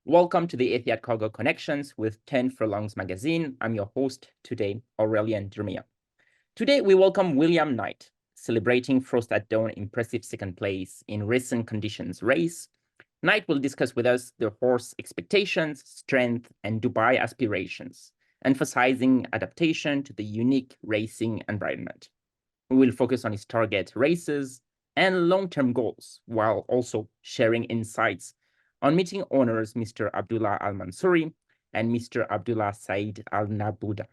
Welcome to the Etihad Cargo Connections with 10 Furlongs magazine. I'm your host today, Aurelien Dermia. Today, we welcome William Knight, celebrating Frost at Dawn impressive second place in recent conditions race. Knight will discuss with us the horse expectations, strength, and Dubai aspirations, emphasizing adaptation to the unique racing environment. We will focus on his target races and long-term goals, while also sharing insights on meeting owners Mr. Abdullah Al-Mansouri and Mr. Abdullah Said Al-Nabouda.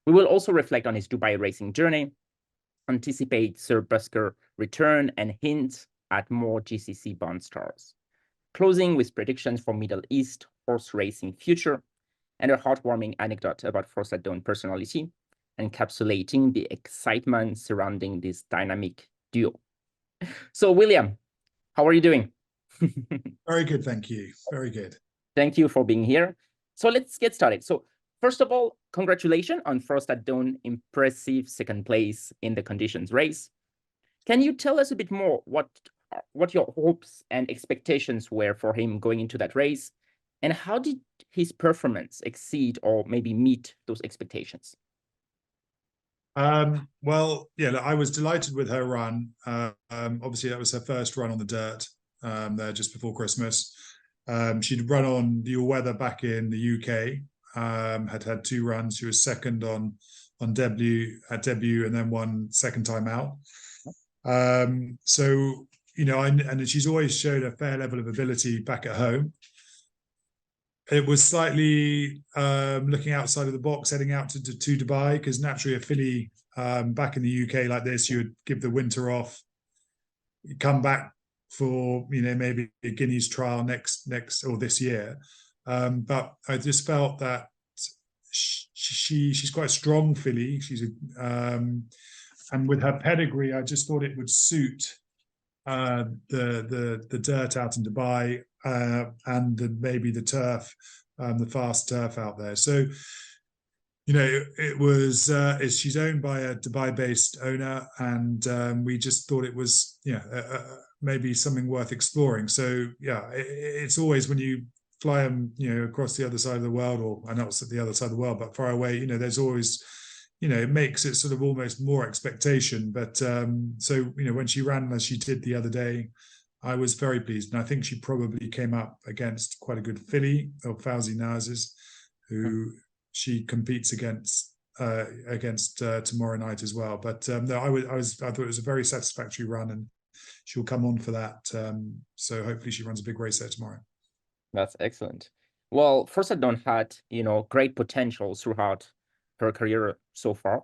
We will also reflect on his Dubai racing journey, anticipate Sir Busker return, and hint at more GCC Bond stars. Closing with predictions for Middle East horse racing future and a heartwarming anecdote about Frost at Dawn personality, encapsulating the excitement surrounding this dynamic duo. So, William, how are you doing? Very good, thank you. Very good. Thank you for being here. So let's get started. So first of all, congratulations on Frost at Dawn impressive second place in the conditions race. Can you tell us a bit more what your hopes and expectations were for him going into that race? And how did his performance exceed or maybe meet those expectations? Well, yeah, look, I was delighted with her run. Obviously, that was her first run on the dirt there just before Christmas. She'd run on the all-weather back in the UK, had two runs. She was second on debut, and then won second time out. So, you know, and she's always showed a fair level of ability back at home. It was slightly looking outside of the box, heading out to Dubai, because naturally a filly back in the UK like this, you would give the winter off, you come back for, you know, maybe a Guineas trial next or this year. But I just felt that she's quite a strong filly. She's and with her pedigree, I just thought it would suit the dirt out in Dubai and maybe the turf, the fast turf out there. So, you know, it was she's owned by a Dubai-based owner, and we just thought it was, you know, maybe something worth exploring. So yeah, it's always when you fly them, you know, across the other side of the world, or I know it's at the other side of the world, but far away, you know, there's always, you know, it makes it sort of almost more expectation. But so, you know, when she ran as she did the other day, I was very pleased. And I think she probably came up against quite a good filly of Fauzi Naz's, who she competes against tomorrow night as well. But no, I thought it was a very satisfactory run, and she'll come on for that. So hopefully she runs a big race there tomorrow. That's excellent. Well, Frost at Dawn had, you know, great potential throughout her career so far.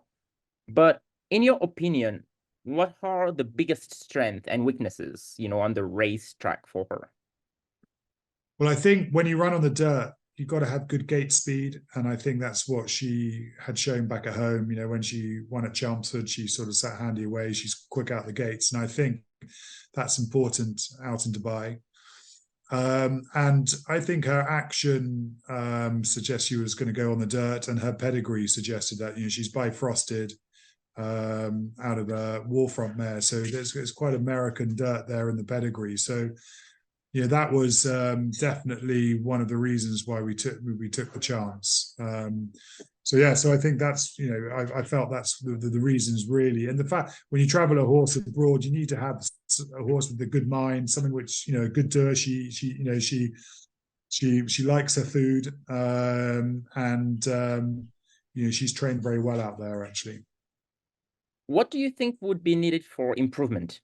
But in your opinion, what are the biggest strengths and weaknesses, you know, on the race track for her? Well, I think when you run on the dirt, you've got to have good gate speed. And I think that's what she had shown back at home. You know, when she won at Chelmsford, she sort of sat handy away. She's quick out the gates. And I think that's important out in Dubai. And I think her action suggests she was going to go on the dirt, and her pedigree suggested that, you know, she's bifrosted out of a Warfront mare. So there's quite American dirt there in the pedigree. So, yeah, that was definitely one of the reasons why we took the chance. So yeah, so I think that's, you know, I felt that's the reasons really. And the fact when you travel a horse abroad, you need to have a horse with a good mind, something which, you know, a good doer. She you know, she likes her food, and you know, she's trained very well out there actually. What do you think would be needed for improvement?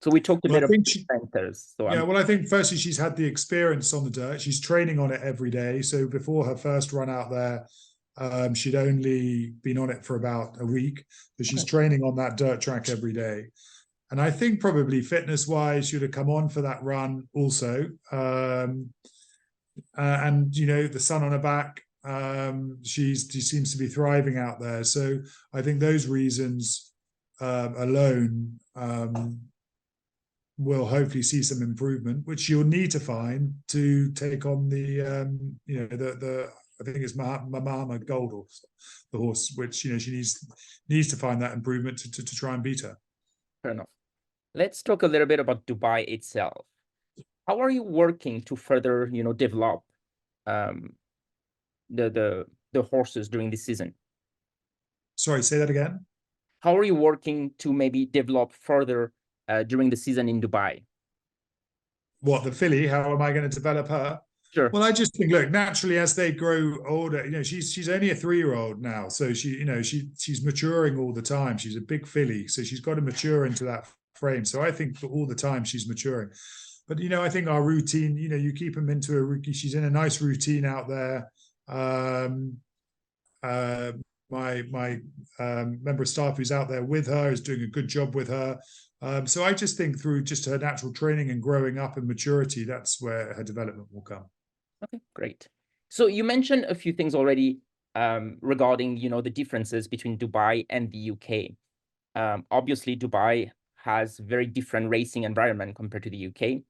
So we talked a bit about centers. So yeah, well, I think firstly she's had the experience on the dirt. She's training on it every day. So before her first run out there, she'd only been on it for about a week, but she's training on that dirt track every day. And I think probably fitness-wise, she'd have come on for that run also. And you know, the sun on her back, she seems to be thriving out there. So I think those reasons alone will hopefully see some improvement, which you'll need to find to take on the you know, the I think it's Mahama Gold horse, the horse, which, you know, she needs to find that improvement to try and beat her. Fair enough. Let's talk a little bit about Dubai itself. How are you working to further, develop um, the horses during the season? Sorry, say that again. How are you working to maybe develop further during the season in Dubai? What, the filly? How am I going to develop her? Sure. Well, I just think, look, naturally as they grow older, she's only a 3-year-old now, so she's maturing all the time. She's a big filly, so she's got to mature into that frame. So I think for all the time she's maturing. But I think our routine, you keep them into a rookie. She's in a nice routine out there. Uh, my member of staff who's out there with her is doing a good job with her. So I just think through just her natural training and growing up and maturity, that's where her development will come. Okay, great. So you mentioned a few things already regarding, the differences between Dubai and the UK. Obviously, Dubai has very different racing environment compared to the UK.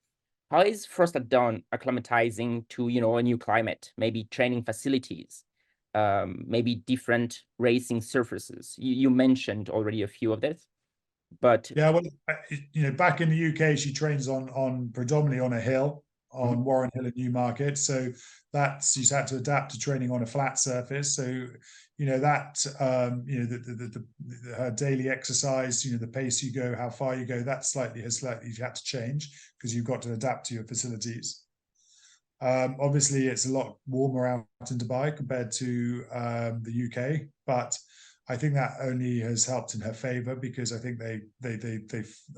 How is Frost at Dawn acclimatizing to, a new climate, maybe training facilities, maybe different racing surfaces? You mentioned already a few of this, but Yeah, well, back in the UK, she trains on predominantly on a hill, on Warren Hill in Newmarket. So she's had to adapt to training on a flat surface. So her daily exercise, the pace you go, how far you go, that has slightly had to change because you've got to adapt to your facilities. Obviously, it's a lot warmer out in Dubai compared to the UK, but I think that only has helped in her favor because I think I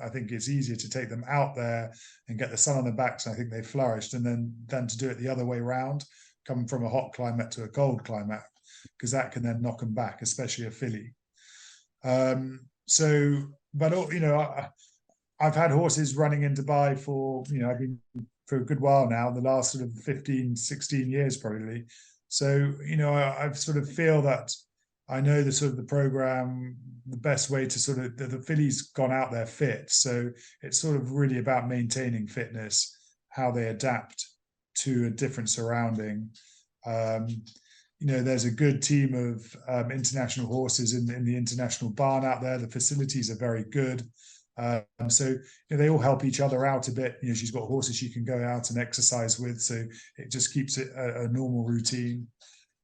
think it's easier to take them out there and get the sun on their backs. And I think they flourished, and then to do it the other way around, coming from a hot climate to a cold climate, because that can then knock them back, especially a filly. But I've had horses running in Dubai for I've been for a good while now, the last sort of 15, 16 years probably. So, I sort of feel that I know the sort of the program, the best way to sort of the filly's gone out there fit. So it's sort of really about maintaining fitness, how they adapt to a different surrounding. There's a good team of international horses in the international barn out there. The facilities are very good. So they all help each other out a bit. She's got horses she can go out and exercise with, so it just keeps it a normal routine.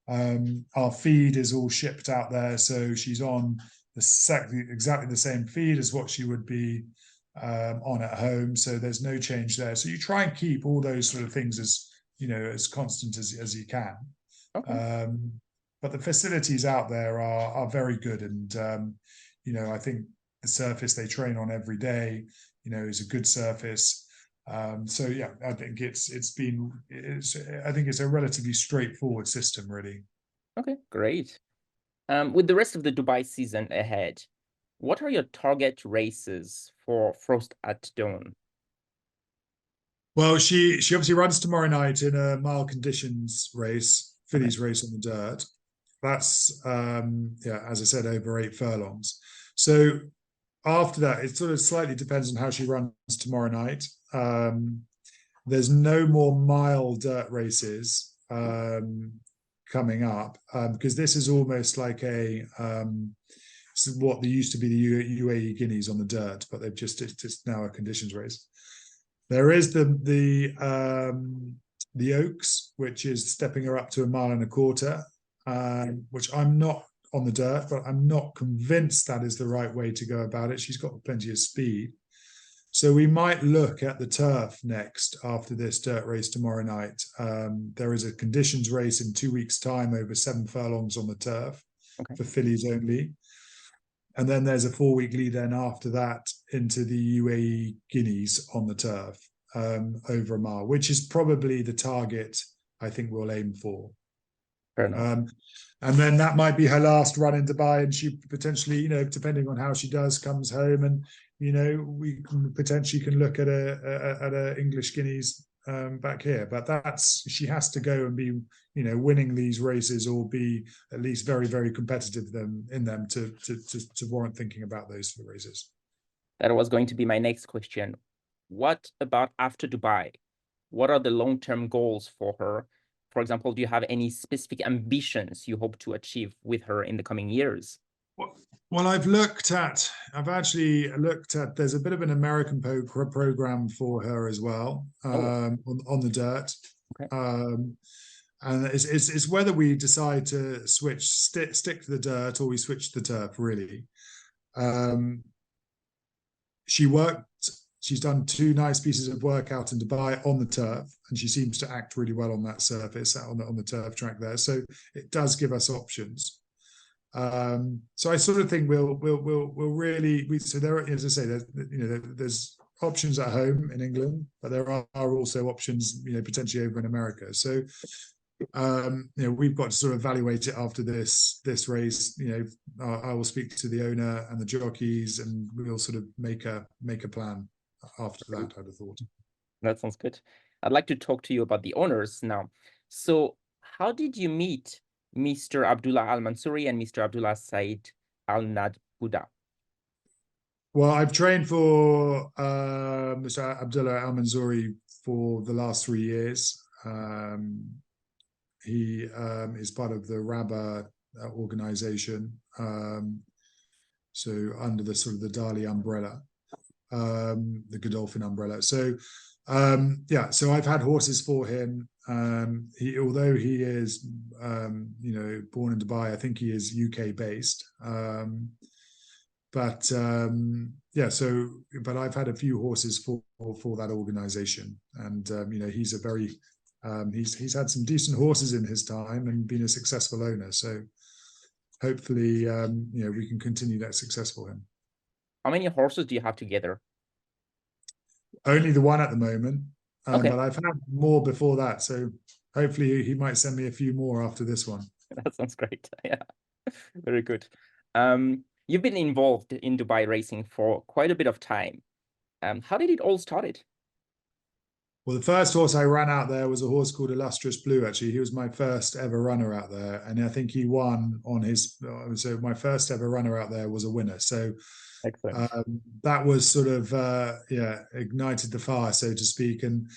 Our feed is all shipped out there, so she's on exactly the same feed as what she would be on at home. So there's no change there. So you try and keep all those sort of things as constant as you can. okay. But the facilities out there are very good, and I think the surface they train on every day, is a good surface. So yeah, I think it's a relatively straightforward system, really. Okay, great. With the rest of the Dubai season ahead, what are your target races for Frost at Dawn? Well, she obviously runs tomorrow night in a mile conditions race, Okay. fillies race on the dirt. That's as I said, over 8 furlongs. So after that, it sort of slightly depends on how she runs tomorrow night. There's no more mile dirt races coming up because this is almost like what there used to be the UAE Guineas on the dirt, but it's now a conditions race. There is the Oaks, which is stepping her up to 1.25 miles, which I'm not on the dirt, but I'm not convinced that is the right way to go about it. She's got plenty of speed. So we might look at the turf next after this dirt race tomorrow night. There is a conditions race in 2 weeks' time over 7 furlongs on the turf for fillies only. And then there's a 4-week lead then after that into the UAE Guineas on the turf over a mile, which is probably the target I think we'll aim for. Fair enough. And then that might be her last run in Dubai, and she potentially, depending on how she does, comes home, and we potentially can look at a English Guineas back here. But she has to go and be, winning these races or be at least very, very competitive in them to warrant thinking about those for the races. That was going to be my next question. What about after Dubai? What are the long-term goals for her? For example, do you have any specific ambitions you hope to achieve with her in the coming years? Well, I've actually looked at, there's a bit of an American program for her as well, on the dirt. Okay. And it's whether we decide to stick to the dirt or we switch to the turf, really. She's done 2 nice pieces of work out in Dubai on the turf, and she seems to act really well on that surface, on the turf track there. So it does give us options. So I sort of think we'll really, so there, as I say, there's options at home in England, but there are also options, potentially over in America. So we've got to sort of evaluate it after this race. I will speak to the owner and the jockeys, and we'll sort of make a plan after that, I'd have thought. That sounds good. I'd like to talk to you about the owners now. So how did you meet Mr. Abdullah Al Mansouri and Mr. Abdullah Said Al Nadbuda? Well, I've trained for Mr. Abdullah Al Mansouri for the last 3 years. He is part of the RABA organization, so under the sort of the Dali umbrella, the Godolphin umbrella. So so I've had horses for him. Although he is born in Dubai, I think he is UK based. But I've had a few horses for that organization, and he's a very he's had some decent horses in his time and been a successful owner. So hopefully, we can continue that success for him. How many horses do you have together? Only the one at the moment, Okay. but I've had more before that. So hopefully he might send me a few more after this one. That sounds great. Yeah, very good. You've been involved in Dubai racing for quite a bit of time. How did it all started? Well, the first horse I ran out there was a horse called Illustrious Blue. Actually, he was my first ever runner out there, and I think he won on his. So my first ever runner out there was a winner. So Excellent. that was sort of ignited the fire, so to speak. And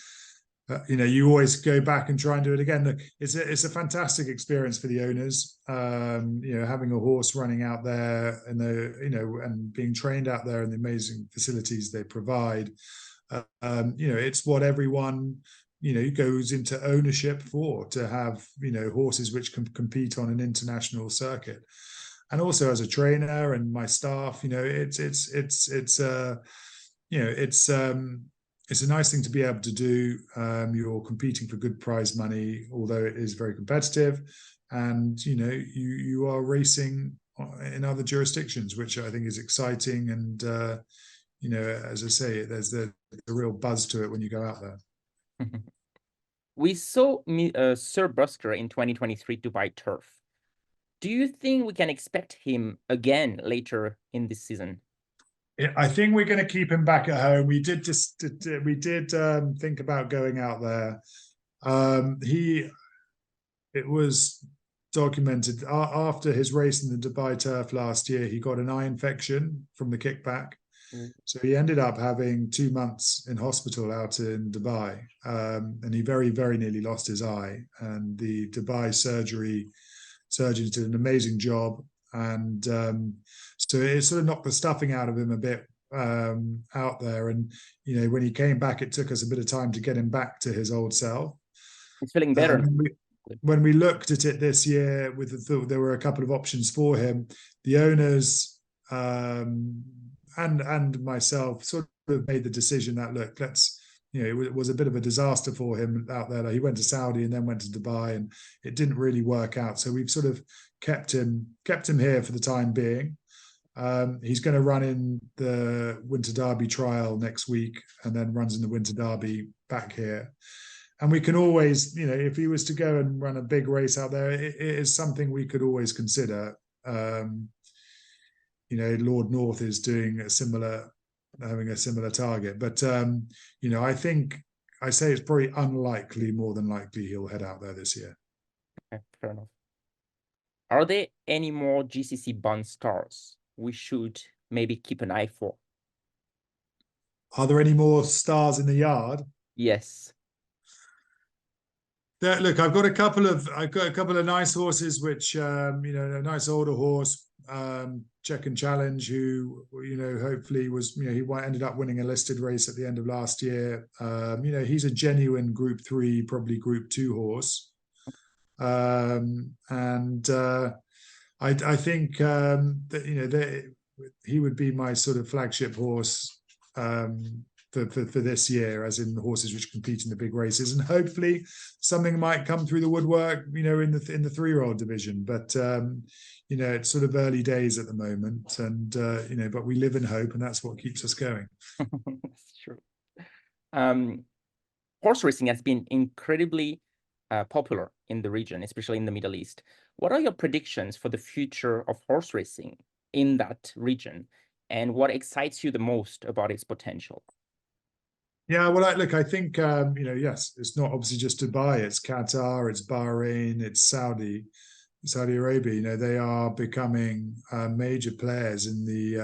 you always go back and try and do it again. Look, it's a fantastic experience for the owners. Having a horse running out there and and being trained out there in the amazing facilities they provide. It's what everyone goes into ownership for, to have horses which can compete on an international circuit. And also as a trainer and my staff, it's a nice thing to be able to do. You're competing for good prize money, although it is very competitive, and you are racing in other jurisdictions, which I think is exciting. And as I say, there's the real buzz to it when you go out there. We saw Sir Busker in 2023 Dubai Turf. Do you think we can expect him again later in this season? I think we're going to keep him back at home. We did think about going out there. It was documented after his race in the Dubai Turf last year, he got an eye infection from the kickback. So he ended up having 2 months in hospital out in Dubai, and he very, very nearly lost his eye. And the Dubai surgeons did an amazing job, and so it sort of knocked the stuffing out of him a bit out there. And when he came back, it took us a bit of time to get him back to his old self. He's feeling better. When we looked at it this year, there were a couple of options for him. The owners and myself sort of made the decision that, look, it was a bit of a disaster for him out there. Like, he went to Saudi and then went to Dubai, and it didn't really work out. So we've sort of kept him here for the time being. He's going to run in the Winter Derby trial next week, and then runs in the Winter Derby back here. And we can always, if he was to go and run a big race out there, it is something we could always consider. Lord North is having a similar target, but I think I say it's probably unlikely, more than likely, he'll head out there this year. Okay, fair enough. Are there any more GCC Bond stars we should maybe keep an eye for? Are there any more stars in the yard? Yes. Look, I've got a couple of nice horses, which a nice older horse, Check and Challenge, who hopefully was he ended up winning a listed race at the end of last year. He's a genuine Group 3, probably Group 2 horse, and I think that he would be my sort of flagship horse for this year, as in the horses which compete in the big races, and hopefully something might come through the woodwork, in the 3-year-old division. But it's sort of early days at the moment, and but we live in hope, and that's what keeps us going. That's true. Horse racing has been incredibly popular in the region, especially in the Middle East. What are your predictions for the future of horse racing in that region, and what excites you the most about its potential? Yeah, well, I think yes, it's not obviously just Dubai. It's Qatar, it's Bahrain, it's Saudi Arabia. They are becoming major players in the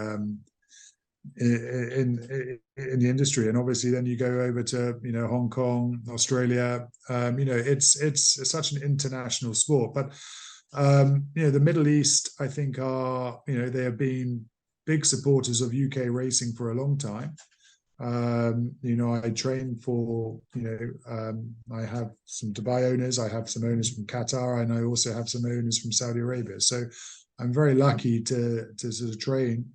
in the industry, and obviously then you go over to Hong Kong, Australia. It's such an international sport, but the Middle East, I think, are they have been big supporters of UK racing for a long time. I train for, I have some Dubai owners, I have some owners from Qatar, and I also have some owners from Saudi Arabia. So I'm very lucky to sort of train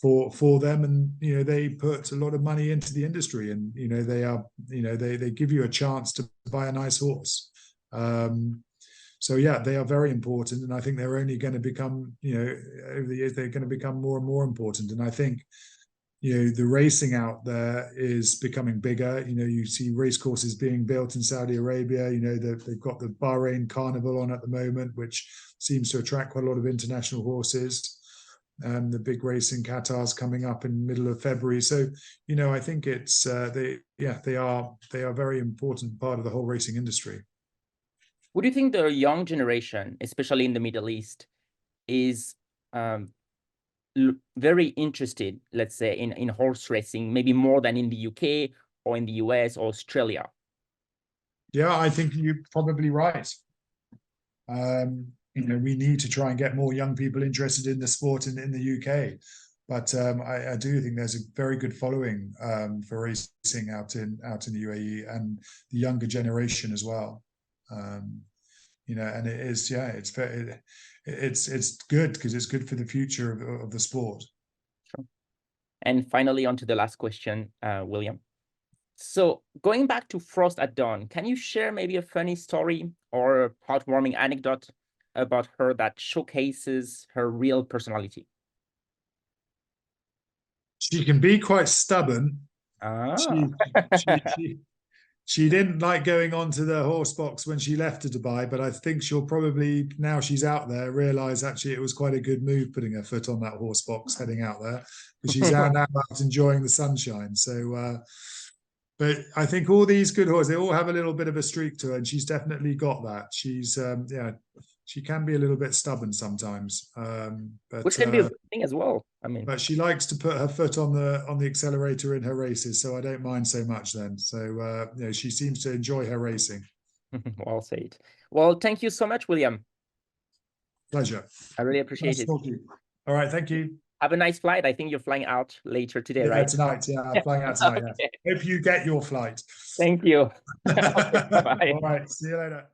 for them, and they put a lot of money into the industry, and they are they give you a chance to buy a nice horse. So yeah, they are very important, and I think they're only going to become over the years they're going to become more and more important. And I think the racing out there is becoming bigger. You see race courses being built in Saudi Arabia. They've got the Bahrain Carnival on at the moment, which seems to attract quite a lot of international horses. The big race in Qatar is coming up in the middle of February. So, I think it's they are a very important part of the whole racing industry. Would you think the young generation, especially in the Middle East, is very interested, let's say, in horse racing, maybe more than in the UK or in the US or Australia? Yeah, I think you're probably right. We need to try and get more young people interested in the sport in the UK. But I do think there's a very good following for racing out in the UAE, and the younger generation as well. And it is, yeah, it's good because it's good for the future of the sport. Sure. And finally, on to the last question, William. So going back to Frost at Dawn, can you share maybe a funny story or a heartwarming anecdote about her that showcases her real personality? She can be quite stubborn. Ah. She didn't like going onto the horse box when she left to Dubai, but I think she'll probably, now she's out there, realize actually it was quite a good move putting her foot on that horse box heading out there, because she's now out enjoying the sunshine. So, but I think all these good horses, they all have a little bit of a streak to her, and she's definitely got that. She's, she can be a little bit stubborn sometimes, but which can be a good thing as well. I mean, but she likes to put her foot on the accelerator in her races, so I don't mind so much then. So she seems to enjoy her racing. Well said. Well, thank you so much, William. Pleasure. I really appreciate it. All right, thank you. Have a nice flight. I think you're flying out later today, yeah, right? Tonight. Yeah, I'm flying out tonight. Okay. Yeah. Hope you get your flight. Thank you. Bye. All right, see you later.